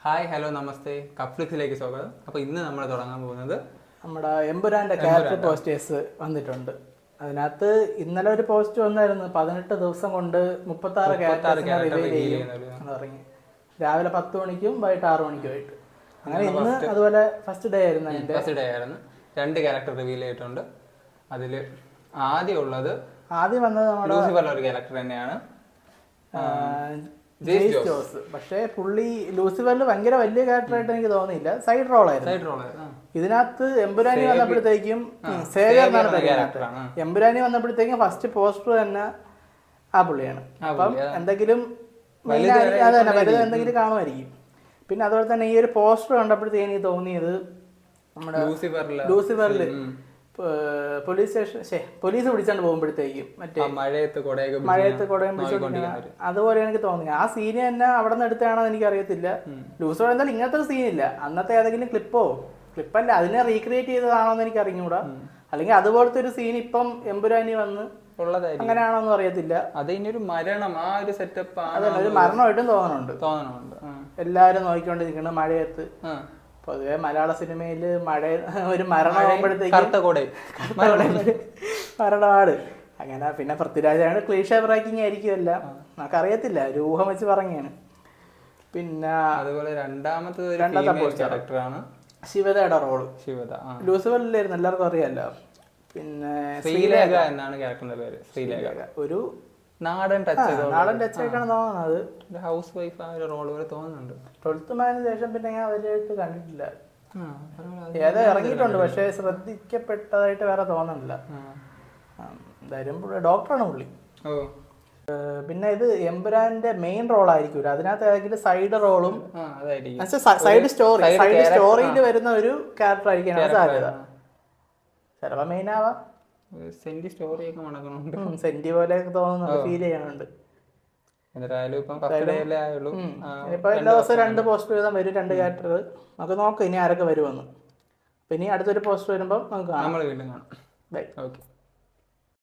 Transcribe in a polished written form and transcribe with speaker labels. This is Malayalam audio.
Speaker 1: ഹായ് ഹലോ നമസ്തേ കപ്ലിക്സിലേക്ക് സ്വാഗതം. അപ്പോൾ ഇന്ന് നമ്മൾ തുടങ്ങാൻ പോകുന്നത്
Speaker 2: നമ്മുടെ എമ്പുരാന്റെ ക്യാരക്ടർ പോസ്റ്റേഴ്സ് വന്നിട്ടുണ്ട്. അതിനകത്ത് ഇന്നലെ ഒരു പോസ്റ്റ് വന്നായിരുന്നു, 18 ദിവസം കൊണ്ട് 36 ക്യാരക്ടേഴ്സിനെ റിവീൽ ചെയ്യുമെന്ന് പറഞ്ഞു. രാവിലെ 10 മണിക്കും വൈകിട്ട് 6 മണിക്കുമായിട്ട്. അങ്ങനെ ഇന്ന് അതുപോലെ ഫസ്റ്റ് ഡേ ആയിരുന്നു.
Speaker 1: ഫസ്റ്റ് ഡേ ആയിരുന്നു. 2 ക്യാരക്ടർ റിവീൽ ചെയ്തിട്ടുണ്ട്. അതിൽ ആദ്യം വന്നത് നമ്മുടെ ലൂസിഫറിലെ ഒരു ക്യാരക്ടർ തന്നെയാണ്, ജെയ്സ് ജോസ്. പക്ഷേ പുള്ളി ലൂസിഫറിൽ ഭയങ്കര വലിയ ക്യാരക്ടറായിട്ട് എനിക്ക് തോന്നിയില്ല, സൈഡ് റോളായിരുന്നു. ഇതിനകത്ത് എമ്പുരാനി വന്നപ്പോഴത്തേക്കും എമ്പുരാനി വന്നപ്പോഴത്തേക്കും ഫസ്റ്റ് പോസ്റ്റർ തന്നെ ആ പുള്ളിയാണ്. അപ്പം എന്തെങ്കിലും എന്തെങ്കിലും കാണുമായിരിക്കും. പിന്നെ അതുപോലെ തന്നെ ഈ ഒരു പോസ്റ്റർ കണ്ടപ്പോഴത്തേക്ക് എനിക്ക് തോന്നിയത് നമ്മുടെ ലൂസിഫറിൽ പോലീസ് സ്റ്റേഷൻ പോലീസ് പിടിച്ചോണ്ട് പോകുമ്പോഴത്തേക്കും മറ്റേ മഴയത്ത് കുടയും പിടിച്ചോണ്ടിരിക്കുന്ന അതുപോലെ എനിക്ക് തോന്നി. ആ സീന് തന്നെ അവിടെ നിന്ന് എടുത്താണോ എനിക്ക് അറിയത്തില്ല. ലൂസിഫർ എന്തായാലും ഇങ്ങനത്തെ ഒരു സീനില്ല. അന്നത്തെ ഏതെങ്കിലും ക്ലിപ്പല്ല അതിനെ റീക്രിയേറ്റ് ചെയ്തതാണോ എന്ന് എനിക്ക് അറിഞ്ഞുകൂടാ. അല്ലെങ്കിൽ അതുപോലത്തെ ഒരു സീൻ ഇപ്പം എമ്പുരാനി വന്ന് അങ്ങനെയാണോന്നും അറിയത്തില്ല. അതിനൊരു മരണം, ആ ഒരു സെറ്റപ്പ്
Speaker 2: അതല്ല, ഒരു മരണമായിട്ടും തോന്നണുണ്ട്. എല്ലാരും നോക്കിക്കൊണ്ടിരിക്കണം മഴയത്ത്. പൊതുവെ മലയാള സിനിമയില് ഒരു മരണമാകുമ്പോഴത്തേക്ക് മരണമാണ് അങ്ങനെ. പിന്നെ പൃഥ്വിരാജാണ് ക്ലീഷ ബ്രേക്കിംഗ് ആയിരിക്കും എല്ലാം, നമുക്കറിയത്തില്ല, ഒരു ഊഹം വെച്ച് പറഞ്ഞാണ്. പിന്നെ
Speaker 1: അതുപോലെ രണ്ടാമത്തെ ക്യാരക്ടറാണ്
Speaker 2: ശിവതയുടെ റോള്. ലൂസിഫറിലായിരുന്നു, എല്ലാവർക്കും അറിയാലോ. പിന്നെ
Speaker 1: ശ്രീലേഖ എന്നാണ് ക്യാരക്ടറിന്റെ പേര്. ശ്രീലേഖ ഒരു നാടൻ ടച്ച്
Speaker 2: ആയിട്ടാണ് തോന്നുന്നത്.
Speaker 1: ഹൗസ് വൈഫ് ആ ഒരു റോൾ പോലെ തോന്നുന്നുണ്ട്.
Speaker 2: 12th മാനിന് ശേഷം പിന്നെ ഞാൻ അവരായിട്ട് കണ്ടിട്ടില്ല. ഏതോ ഇറങ്ങിയിട്ടുണ്ട്, പക്ഷെ ശ്രദ്ധിക്കപ്പെട്ടതായിട്ട് വേറെ തോന്നുന്നില്ല. എന്തായാലും ഡോക്ടറാണ് പുള്ളി. പിന്നെ ഇത് എമ്പുരാന്റെ മെയിൻ റോൾ ആയിരിക്കും. അതിനകത്ത് ഏതെങ്കിലും സൈഡ് റോളും സൈഡ് സ്റ്റോറിയിൽ വരുന്ന ഒരു ക്യാരക്ടർ ആയിരിക്കും സാധ്യത. ചിലപ്പോ മെയിൻ ആവാം.
Speaker 1: സെന്റി സ്റ്റോറിയൊക്കെ നടക്കുന്നുണ്ട്,
Speaker 2: സെന്റി പോലെ തോന്നുന്നുണ്ട്, ഫീൽ ചെയ്യാനുണ്ട്. ഇപ്പൊ എല്ലാ ദിവസവും 2 പോസ്റ്റർ വീതം വരും, 2 ക്യാരക്ടർ. നമുക്ക് നോക്കാം ഇനി ആരൊക്കെ വരുമെന്ന്. പിന്നെ അടുത്തൊരു പോസ്റ്റർ വരുമ്പോൾ നമുക്ക് കാണാം.
Speaker 1: ബൈ. ഓക്കെ.